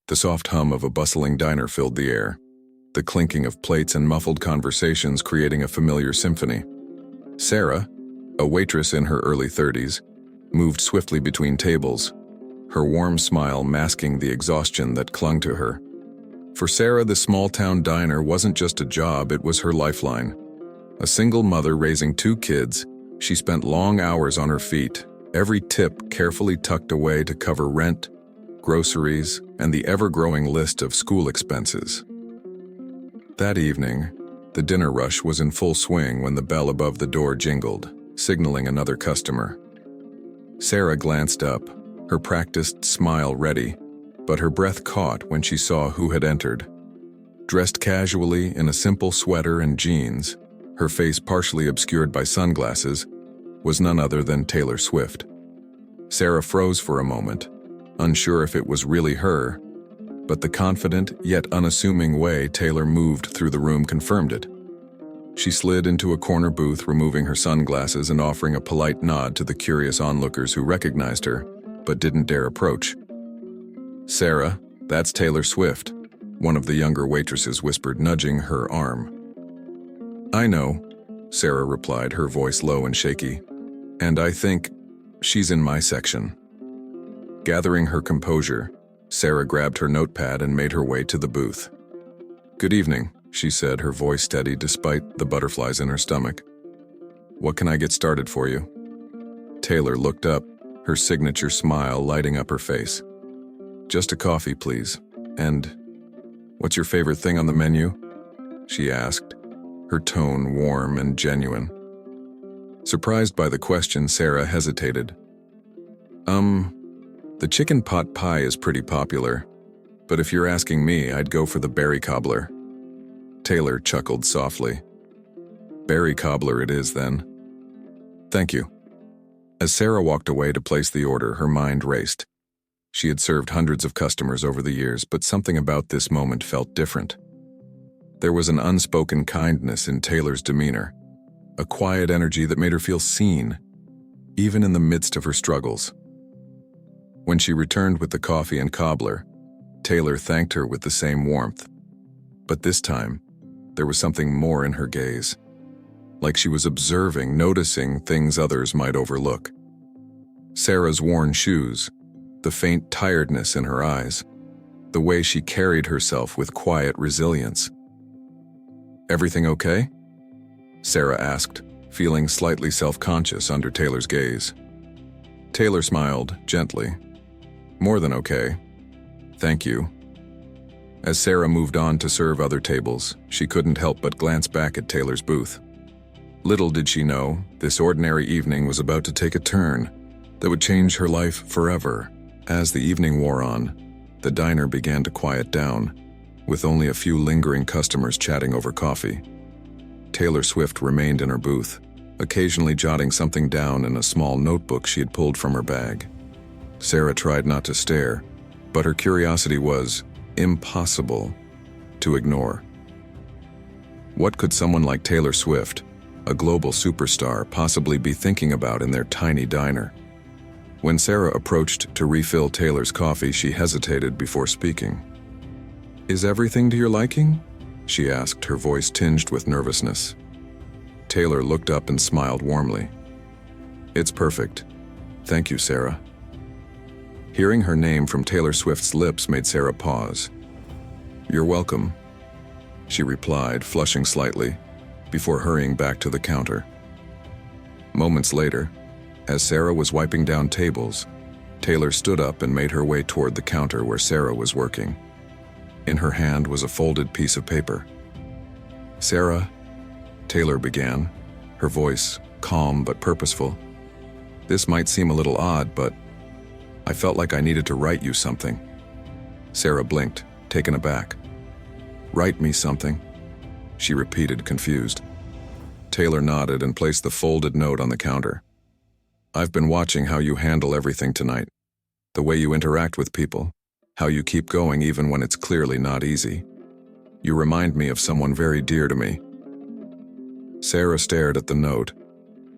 The soft hum of a bustling diner filled the air, the clinking of plates and muffled conversations creating a familiar symphony. Sarah, a waitress in her early 30s, moved swiftly between tables, her warm smile masking the exhaustion that clung to her. For Sarah, the small-town diner wasn't just a job, it was her lifeline. A single mother raising 2 kids, she spent long hours on her feet, every tip carefully tucked away to cover rent, groceries, and the ever-growing list of school expenses. That evening, the dinner rush was in full swing when the bell above the door jingled, signaling another customer. Sarah glanced up, her practiced smile ready, but her breath caught when she saw who had entered. Dressed casually in a simple sweater and jeans, her face partially obscured by sunglasses, was none other than Taylor Swift. Sarah froze for a moment, unsure if it was really her, but the confident yet unassuming way Taylor moved through the room confirmed it. She slid into a corner booth, removing her sunglasses and offering a polite nod to the curious onlookers who recognized her, but didn't dare approach. "Sarah, that's Taylor Swift," one of the younger waitresses whispered, nudging her arm. "I know," Sarah replied, her voice low and shaky, "and I think she's in my section." Gathering her composure, Sarah grabbed her notepad and made her way to the booth. "Good evening," she said, her voice steady despite the butterflies in her stomach. "What can I get started for you?" Taylor looked up, her signature smile lighting up her face. "Just a coffee, please. And what's your favorite thing on the menu?" she asked, her tone warm and genuine. Surprised by the question, Sarah hesitated. The chicken pot pie is pretty popular, but if you're asking me, I'd go for the berry cobbler." Taylor chuckled softly. "Berry cobbler it is, then." "Thank you." As Sarah walked away to place the order, her mind raced. She had served hundreds of customers over the years, but something about this moment felt different. There was an unspoken kindness in Taylor's demeanor, a quiet energy that made her feel seen, even in the midst of her struggles. When she returned with the coffee and cobbler, Taylor thanked her with the same warmth. But this time, there was something more in her gaze. Like she was observing, noticing things others might overlook. Sarah's worn shoes, the faint tiredness in her eyes, the way she carried herself with quiet resilience. "Everything okay?" Sarah asked, feeling slightly self-conscious under Taylor's gaze. Taylor smiled gently. "More than okay. Thank you." As Sarah moved on to serve other tables, she couldn't help but glance back at Taylor's booth. Little did she know, this ordinary evening was about to take a turn that would change her life forever. As the evening wore on, the diner began to quiet down, with only a few lingering customers chatting over coffee. Taylor Swift remained in her booth, occasionally jotting something down in a small notebook she had pulled from her bag. Sarah tried not to stare, but her curiosity was impossible to ignore. What could someone like Taylor Swift, a global superstar, possibly be thinking about in their tiny diner? When Sarah approached to refill Taylor's coffee, she hesitated before speaking. "Is everything to your liking?" she asked, her voice tinged with nervousness. Taylor looked up and smiled warmly. "It's perfect. Thank you, Sarah." Hearing her name from Taylor Swift's lips made Sarah pause. "You're welcome," she replied, flushing slightly, before hurrying back to the counter. Moments later, as Sarah was wiping down tables, Taylor stood up and made her way toward the counter where Sarah was working. In her hand was a folded piece of paper. "Sarah," Taylor began, her voice calm but purposeful. "This might seem a little odd, but I felt like I needed to write you something." Sarah blinked, taken aback. "Write me something?" she repeated, confused. Taylor nodded and placed the folded note on the counter. "I've been watching how you handle everything tonight, the way you interact with people, how you keep going even when it's clearly not easy. You remind me of someone very dear to me." Sarah stared at the note,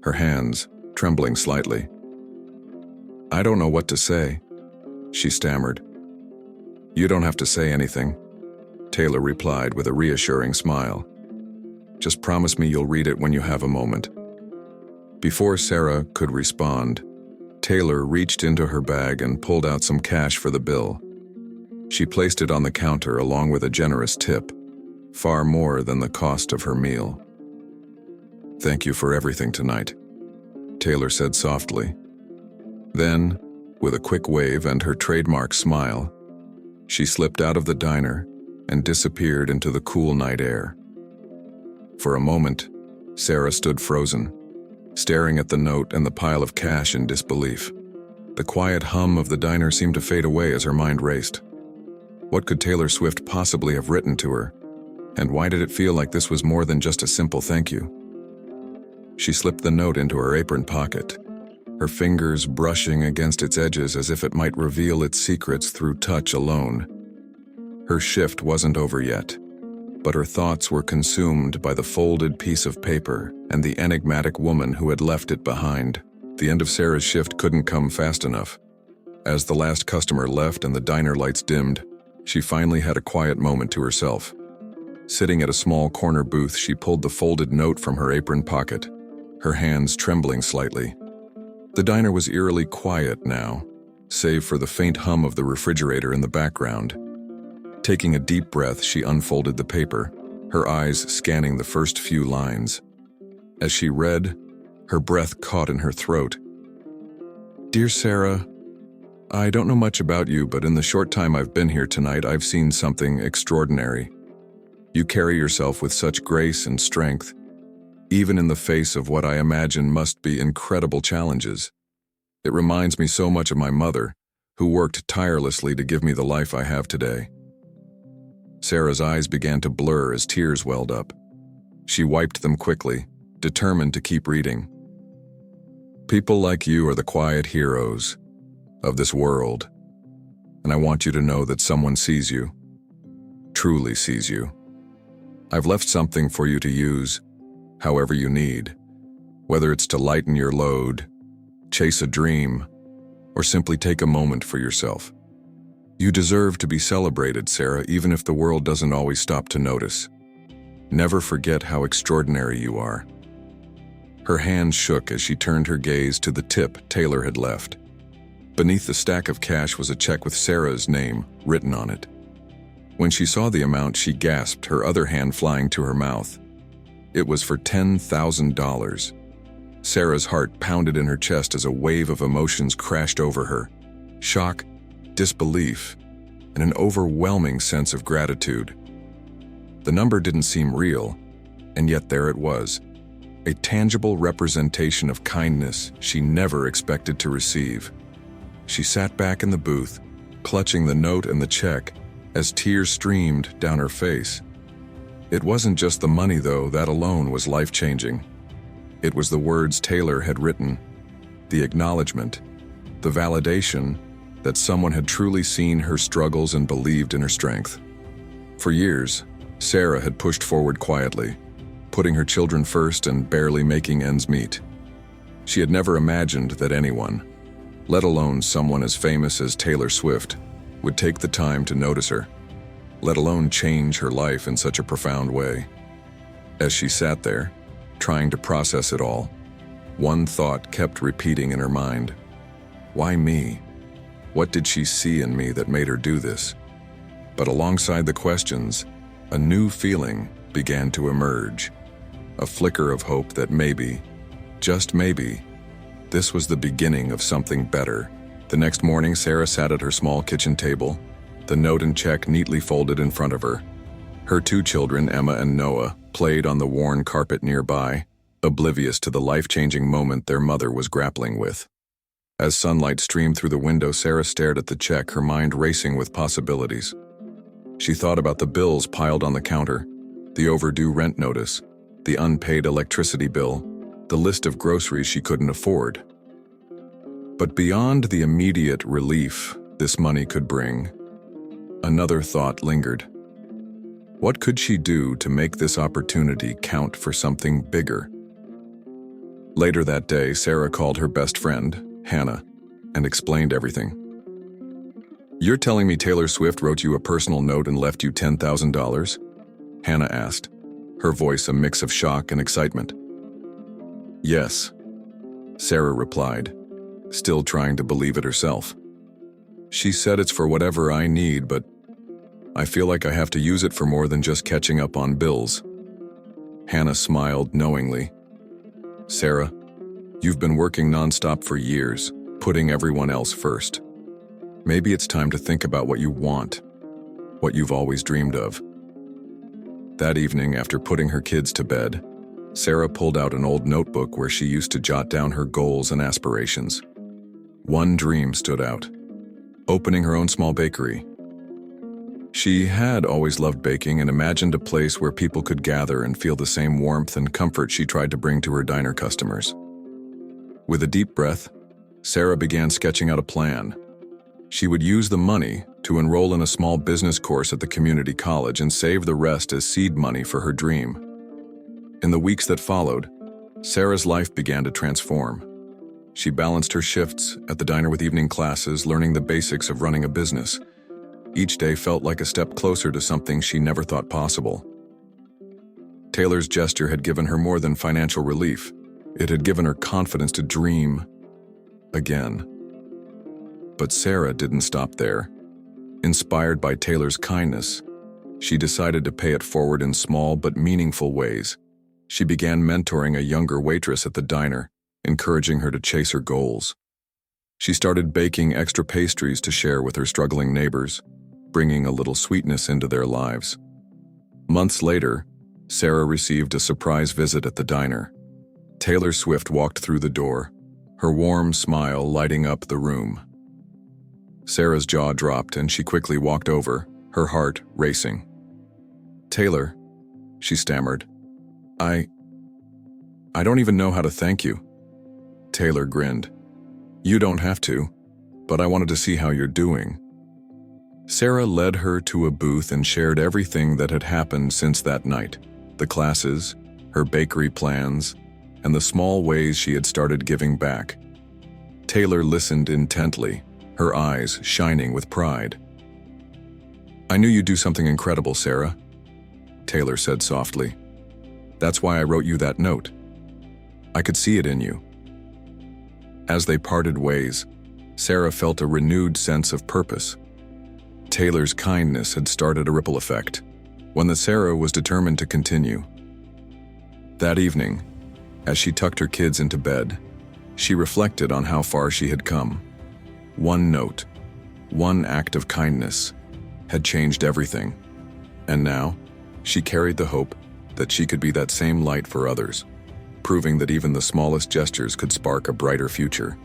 her hands trembling slightly. "I don't know what to say," she stammered. You don't have to say anything, Taylor replied with a reassuring smile. Just promise me you'll read it when you have a moment. Before Sarah could respond, Taylor reached into her bag and pulled out some cash for the bill. She placed it on the counter along with a generous tip, far more than the cost of her meal. Thank you for everything tonight, Taylor said softly. Then, with a quick wave and her trademark smile, she slipped out of the diner and disappeared into the cool night air. For a moment, Sarah stood frozen, staring at the note and the pile of cash in disbelief. The quiet hum of the diner seemed to fade away as her mind raced. What could Taylor Swift possibly have written to her? And why did it feel like this was more than just a simple thank you? She slipped the note into her apron pocket, her fingers brushing against its edges as if it might reveal its secrets through touch alone. Her shift wasn't over yet, but her thoughts were consumed by the folded piece of paper and the enigmatic woman who had left it behind. The end of Sarah's shift couldn't come fast enough. As the last customer left and the diner lights dimmed, she finally had a quiet moment to herself. Sitting at a small corner booth, she pulled the folded note from her apron pocket, her hands trembling slightly. The diner was eerily quiet now, save for the faint hum of the refrigerator in the background. Taking a deep breath, she unfolded the paper, her eyes scanning the first few lines. As she read, her breath caught in her throat. Dear Sarah, I don't know much about you, but in the short time I've been here tonight, I've seen something extraordinary. You carry yourself with such grace and strength, even in the face of what I imagine must be incredible challenges. It reminds me so much of my mother, who worked tirelessly to give me the life I have today. Sarah's eyes began to blur as tears welled up. She wiped them quickly, determined to keep reading. People like you are the quiet heroes of this world, and I want you to know that someone sees you, truly sees you. I've left something for you to use however you need, whether it's to lighten your load, chase a dream, or simply take a moment for yourself. You deserve to be celebrated, Sarah, even if the world doesn't always stop to notice. Never forget how extraordinary you are. Her hand shook as she turned her gaze to the tip Taylor had left. Beneath the stack of cash was a check with Sarah's name written on it. When she saw the amount, she gasped, her other hand flying to her mouth. It was for $10,000. Sarah's heart pounded in her chest as a wave of emotions crashed over her. Shock, disbelief, and an overwhelming sense of gratitude. The number didn't seem real, and yet there it was, a tangible representation of kindness she never expected to receive. She sat back in the booth, clutching the note and the check, as tears streamed down her face. It wasn't just the money, though, that alone was life-changing. It was the words Taylor had written, the acknowledgement, the validation that someone had truly seen her struggles and believed in her strength. For years, Sarah had pushed forward quietly, putting her children first and barely making ends meet. She had never imagined that anyone, let alone someone as famous as Taylor Swift, would take the time to notice her, let alone change her life in such a profound way. As she sat there, trying to process it all, one thought kept repeating in her mind. Why me? What did she see in me that made her do this? But alongside the questions, a new feeling began to emerge. A flicker of hope that maybe, just maybe, this was the beginning of something better. The next morning, Sarah sat at her small kitchen table, the note and check neatly folded in front of her. Her two children, Emma and Noah, played on the worn carpet nearby, oblivious to the life-changing moment their mother was grappling with. As sunlight streamed through the window, Sarah stared at the check, her mind racing with possibilities. She thought about the bills piled on the counter, the overdue rent notice, the unpaid electricity bill, the list of groceries she couldn't afford. But beyond the immediate relief this money could bring, another thought lingered. What could she do to make this opportunity count for something bigger? Later that day, Sarah called her best friend, Hannah, and explained everything. You're telling me Taylor Swift wrote you a personal note and left you $10,000? Hannah asked, her voice a mix of shock and excitement. Yes, Sarah replied, still trying to believe it herself. She said it's for whatever I need, but I feel like I have to use it for more than just catching up on bills. Hannah smiled knowingly. Sarah, you've been working nonstop for years, putting everyone else first. Maybe it's time to think about what you want, what you've always dreamed of. That evening, after putting her kids to bed, Sarah pulled out an old notebook where she used to jot down her goals and aspirations. One dream stood out: opening her own small bakery. She had always loved baking and imagined a place where people could gather and feel the same warmth and comfort she tried to bring to her diner customers. With a deep breath, Sarah began sketching out a plan. She would use the money to enroll in a small business course at the community college and save the rest as seed money for her dream. In the weeks that followed, Sarah's life began to transform. She balanced her shifts at the diner with evening classes, learning the basics of running a business. Each day felt like a step closer to something she never thought possible. Taylor's gesture had given her more than financial relief. It had given her confidence to dream again. But Sarah didn't stop there. Inspired by Taylor's kindness, she decided to pay it forward in small but meaningful ways. She began mentoring a younger waitress at the diner, encouraging her to chase her goals. She started baking extra pastries to share with her struggling neighbors, bringing a little sweetness into their lives. Months later, Sarah received a surprise visit at the diner. Taylor Swift walked through the door, her warm smile lighting up the room. Sarah's jaw dropped and she quickly walked over, her heart racing. "Taylor," she stammered, I don't even know how to thank you." Taylor grinned. "You don't have to, but I wanted to see how you're doing." Sarah led her to a booth and shared everything that had happened since that night: the classes, her bakery plans, and the small ways she had started giving back. Taylor listened intently, her eyes shining with pride. "I knew you'd do something incredible, Sarah," Taylor said softly. "That's why I wrote you that note. I could see it in you." As they parted ways, Sarah felt a renewed sense of purpose. Taylor's kindness had started a ripple effect, one that Sarah was determined to continue. That evening, as she tucked her kids into bed, she reflected on how far she had come. One note, one act of kindness, had changed everything. And now, she carried the hope that she could be that same light for others, proving that even the smallest gestures could spark a brighter future.